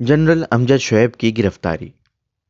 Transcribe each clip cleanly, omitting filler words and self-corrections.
General امجد شعیب کی گرفتاری۔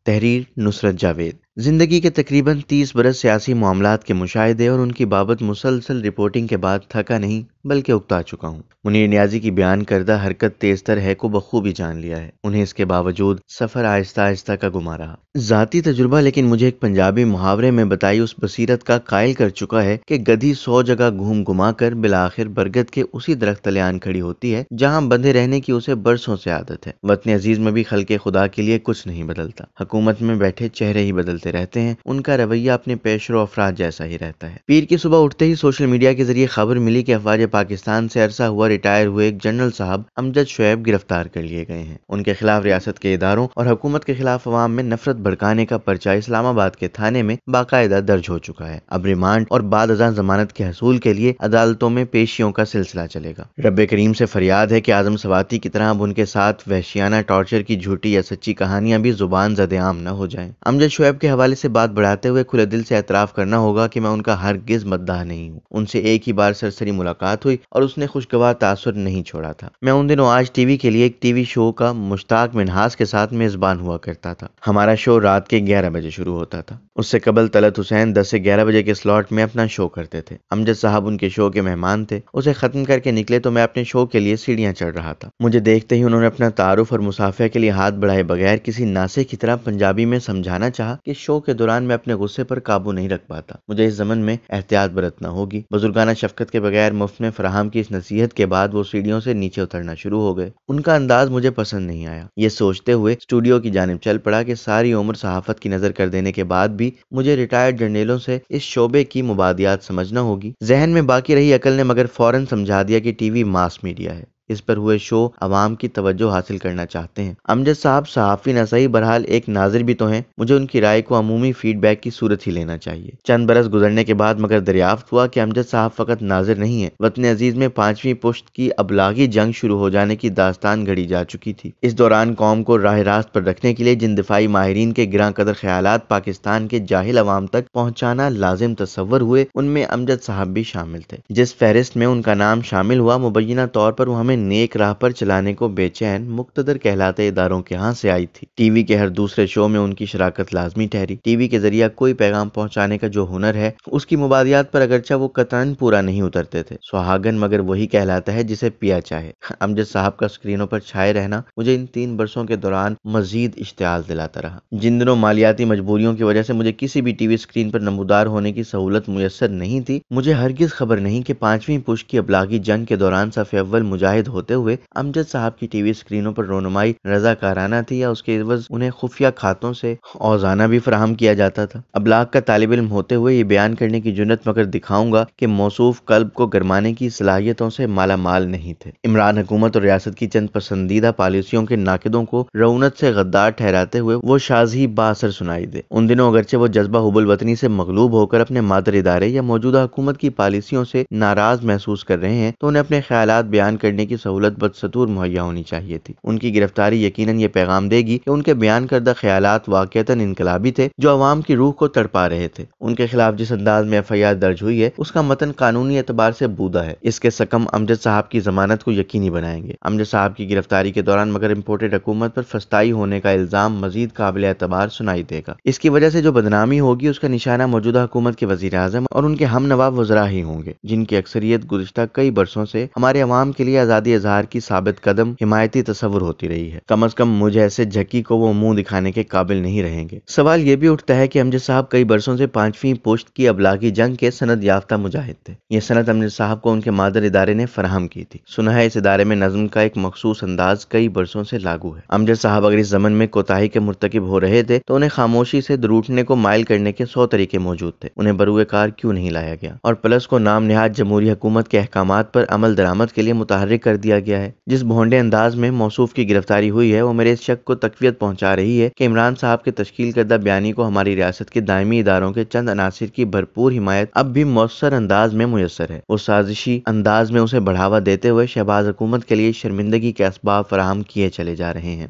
تحریر نصرت جاوید۔ زندگی کے تقریباً 30 برس سیاسی معاملات کے مشاہدے اور ان کی بابت مسلسل رپورٹنگ کے بعد تھکا نہیں بلکہ اکتا چکا ہوں۔ منیر نیازی کی بیان کردہ حرکت تیز تر ہے کو بخوبی جان لیا ہے۔ انہیں اس کے باوجود سفر آہستہ آہستہ کا گما رہا۔ ذاتی تجربہ لیکن مجھے ایک پنجابی محاورے میں بتائی اس بصیرت کا قائل کر چکا ہے کہ گدھی 100 جگہ گھوم گھما کر بالآخر برگد کے اسی درخت تلے آن کھڑی ہوتی ہے جہاں بندھے رہنے کی اسے برسوں سے عادت ہے۔ وطن عزیز میں بھی خلق خدا کے لیے کچھ نہیں بدلتا۔ حکومت میں بیٹھے چہرے ہی بدلتے رہتے ہیں، ان کا رویہ اپنے پیشرو افراد جیسا ہی رہتا ہے۔ پیر کی صبح اٹھتے ہی سوشل میڈیا کے ذریعے خبر ملی کہ افواج پاکستان سے عرصہ ہوا ریٹائر ہوئے ایک جنرل صاحب امجد شعیب گرفتار کر لیے گئے ہیں۔ ان کے خلاف ریاست کے اداروں اور حکومت کے خلاف عوام میں نفرت بھڑکانے کا پرچہ اسلام آباد کے تھانے میں باقاعدہ درج ہو چکا ہے۔ اب ریمانڈ اور بعد ازاں ضمانت کے حصول کے لیے عدالتوں میں پیشیوں کا سلسلہ چلے گا۔ رب کریم سے فریاد ہے کہ اعظم سواتی کی طرح اب ان کے ساتھ وحشیانہ ٹارچر کی جھوٹی یا سچی کہانیاں بھی زبان زد عام نہ ہو جائیں۔ امجد شعیب کے حوالے سے بات بڑھاتے ہوئے کھلے دل سے اعتراف کرنا ہوگا کہ میں ان کا ہرگز مداح نہیں ہوں۔ ان سے ایک ہی بار سرسری ملاقات ہوئی اور اس نے خوشگوار تاثر نہیں چھوڑا تھا۔ میں ان دنوں آج ٹی وی کے لیے ایک ٹی وی شو کا مشتاق منہاس کے ساتھ میزبان ہوا کرتا تھا۔ ہمارا شو رات کے 11 بجے شروع ہوتا تھا۔ اس سے قبل طلعت حسین 10 سے 11 بجے کے سلاٹ میں اپنا شو کرتے تھے۔ امجد صاحب ان کے شو کے مہمان تھے۔ اسے ختم کر کے نکلے تو میں اپنے شو کے لیے سیڑھیاں چڑھ رہا تھا۔ مجھے دیکھتے ہی انہوں نے اپنا تعارف اور مصافحہ کے لیے ہاتھ بڑھائے بغیر کسی ناسے کی طرح پنجابی میں سمجھانا چاہا کہ شو کے دوران میں اپنے غصے پر قابو نہیں رکھ پاتا، مجھے اس ضمن میں احتیاط برتنا ہوگی۔ بزرگانہ شفقت کے بغیر مفت میں فراہم کی اس نصیحت کے بعد وہ سیڑھیوں سے نیچے اترنا شروع ہو گئے۔ ان کا انداز مجھے پسند نہیں آیا۔ یہ سوچتے ہوئے اسٹوڈیو کی جانب چل پڑا کہ ساری عمر صحافت کی نظر کر دینے کے بعد بھی مجھے ریٹائرڈ جرنیلوں سے اس شعبے کی مبادیات سمجھنا ہوگی۔ ذہن میں باقی رہی عقل نے مگر فوراً سمجھا دیا کہ ٹی وی ماس میڈیا ہے، اس پر ہوئے شو عوام کی توجہ حاصل کرنا چاہتے ہیں۔ امجد صاحب صحافی نہ صحیح بہرحال ایک ناظر بھی تو ہیں، مجھے ان کی رائے کو عمومی فیڈ بیک کی صورت ہی لینا چاہیے۔ چند برس گزرنے کے بعد مگر دریافت ہوا کہ امجد صاحب فقط ناظر نہیں ہیں۔ وطن عزیز میں 5ویں پشت کی ابلاغی جنگ شروع ہو جانے کی داستان گھڑی جا چکی تھی۔ اس دوران قوم کو راہ راست پر رکھنے کے لیے جن دفاعی ماہرین کے گراں قدر خیالات پاکستان کے جاہل عوام تک پہنچانا لازم تصور ہوئے، ان میں امجد صاحب بھی شامل تھے۔ جس فہرست میں ان کا نام شامل ہوا، مبینہ طور پر وہ ہمیں نیک راہ پر چلانے کو بے چین مقتدر کہلاتے اداروں کے ہاں سے آئی تھی۔ ٹی وی کے ہر دوسرے شو میں ان کی شراکت لازمی ٹھہری۔ ٹی وی کے ذریعہ کوئی پیغام پہنچانے کا جو ہنر ہے، اس کی مبادیات پر اگرچہ وہ قطعاً پورا نہیں اترتے تھے۔ سہاگن مگر وہی کہلاتا ہے جسے پیا چاہے۔ امجد صاحب کا اسکرینوں پر چھائے رہنا مجھے ان 3 برسوں کے دوران مزید اشتعال دلاتا رہا۔ جن دنوں مالیاتی مجبوریوں کی وجہ سے مجھے کسی بھی ٹی وی اسکرین پر نمودار ہونے کی سہولت میسر نہیں تھی، مجھے ہرگز خبر نہیں کہ 5ویں پشت کی ابلاغی جنگ کے دوران صف اول مجاہد ہوتے ہوئے امجد صاحب کی ٹی وی اسکرینوں پر رونمائی رضاکارانہ تھی یا اس کے عوض انہیں خفیہ کھاتوں سے اوزانہ بھی فراہم کیا جاتا تھا۔ ابلاغ کا طالب علم ہوتے ہوئے یہ بیان کرنے کی جرات مگر دکھاؤں گا کہ موصوف قلب کو گرمانے کی صلاحیتوں سے مالا مال نہیں تھے۔ عمران حکومت اور ریاست کی چند پسندیدہ پالیسیوں کے ناقدوں کو رعونت سے غدار ٹھہراتے ہوئے وہ شازی با اثر سنائی دے۔ ان دنوں اگرچہ وہ جذبہ حب الوطنی سے مغلوب ہو کر اپنے مادر ادارے یا موجودہ حکومت کی پالیسیوں سے ناراض محسوس کر رہے ہیں، تو انہیں اپنے خیالات بیان کرنے کی سہولت بدستور مہیا ہونی چاہیے تھی۔ ان کی گرفتاری یقیناً یہ پیغام دے گی کہ ان کے بیان کردہ خیالات واقعتاً انقلابی تھے جو عوام کی روح کو تڑپا رہے تھے۔ ان کے خلاف جس انداز میں ایف آئی آر درج ہوئی ہے، اس کا متن قانونی اعتبار سے بودا ہے۔ اس کے سکم امجد صاحب کی ضمانت کو یقینی بنائیں گے۔ امجد صاحب کی گرفتاری کے دوران مگر امپورٹڈ حکومت پر فسطائی ہونے کا الزام مزید قابل اعتبار سنائی دے گا۔ اس کی وجہ سے جو بدنامی ہوگی، اس کا نشانہ موجودہ حکومت کے وزیر اعظم اور ان کے ہم نوا وزراء ہی ہوں گے، جن کی اکثریت گزشتہ کئی برسوں سے ہمارے عوام کے لیے آزادی اظہار کی ثابت قدم حمایتی تصور ہوتی رہی ہے۔ کم از کم مجھ ایسے جھکی کو وہ منہ دکھانے کے قابل نہیں رہیں گے۔ سوال یہ بھی اٹھتا ہے کہ امجد صاحب کئی برسوں سے 5ویں پشت کی ابلاغی جنگ کے سند یافتہ مجاہد تھے۔ یہ سند امجد صاحب کو ان کے مادر ادارے نے فراہم کی تھی۔ سنا ہے اس ادارے میں نظم کا ایک مخصوص انداز کئی برسوں سے لاگو ہے۔ امجد صاحب اگر اس ضمن میں کوتاہی کے مرتکب ہو رہے تھے تو انہیں خاموشی سے دروٹنے کو مائل کرنے کے 100 طریقے موجود تھے۔ انہیں بروئے کار کیوں نہیں لایا گیا؟ اور پلس کو نام نہاد جمہوری حکومت کے احکامات پر عمل درآمد کے لیے متحرک کر دیا گیا ہے۔ جس بھونڈے انداز میں موصوف کی گرفتاری ہوئی ہے، وہ میرے اس شک کو تقویت پہنچا رہی ہے کہ عمران صاحب کے تشکیل کردہ بیانی کو ہماری ریاست کے دائمی اداروں کے چند عناصر کی بھرپور حمایت اب بھی مؤثر انداز میں میسر ہے۔ وہ سازشی انداز میں اسے بڑھاوا دیتے ہوئے شہباز حکومت کے لیے شرمندگی کے اسباب فراہم کیے چلے جا رہے ہیں۔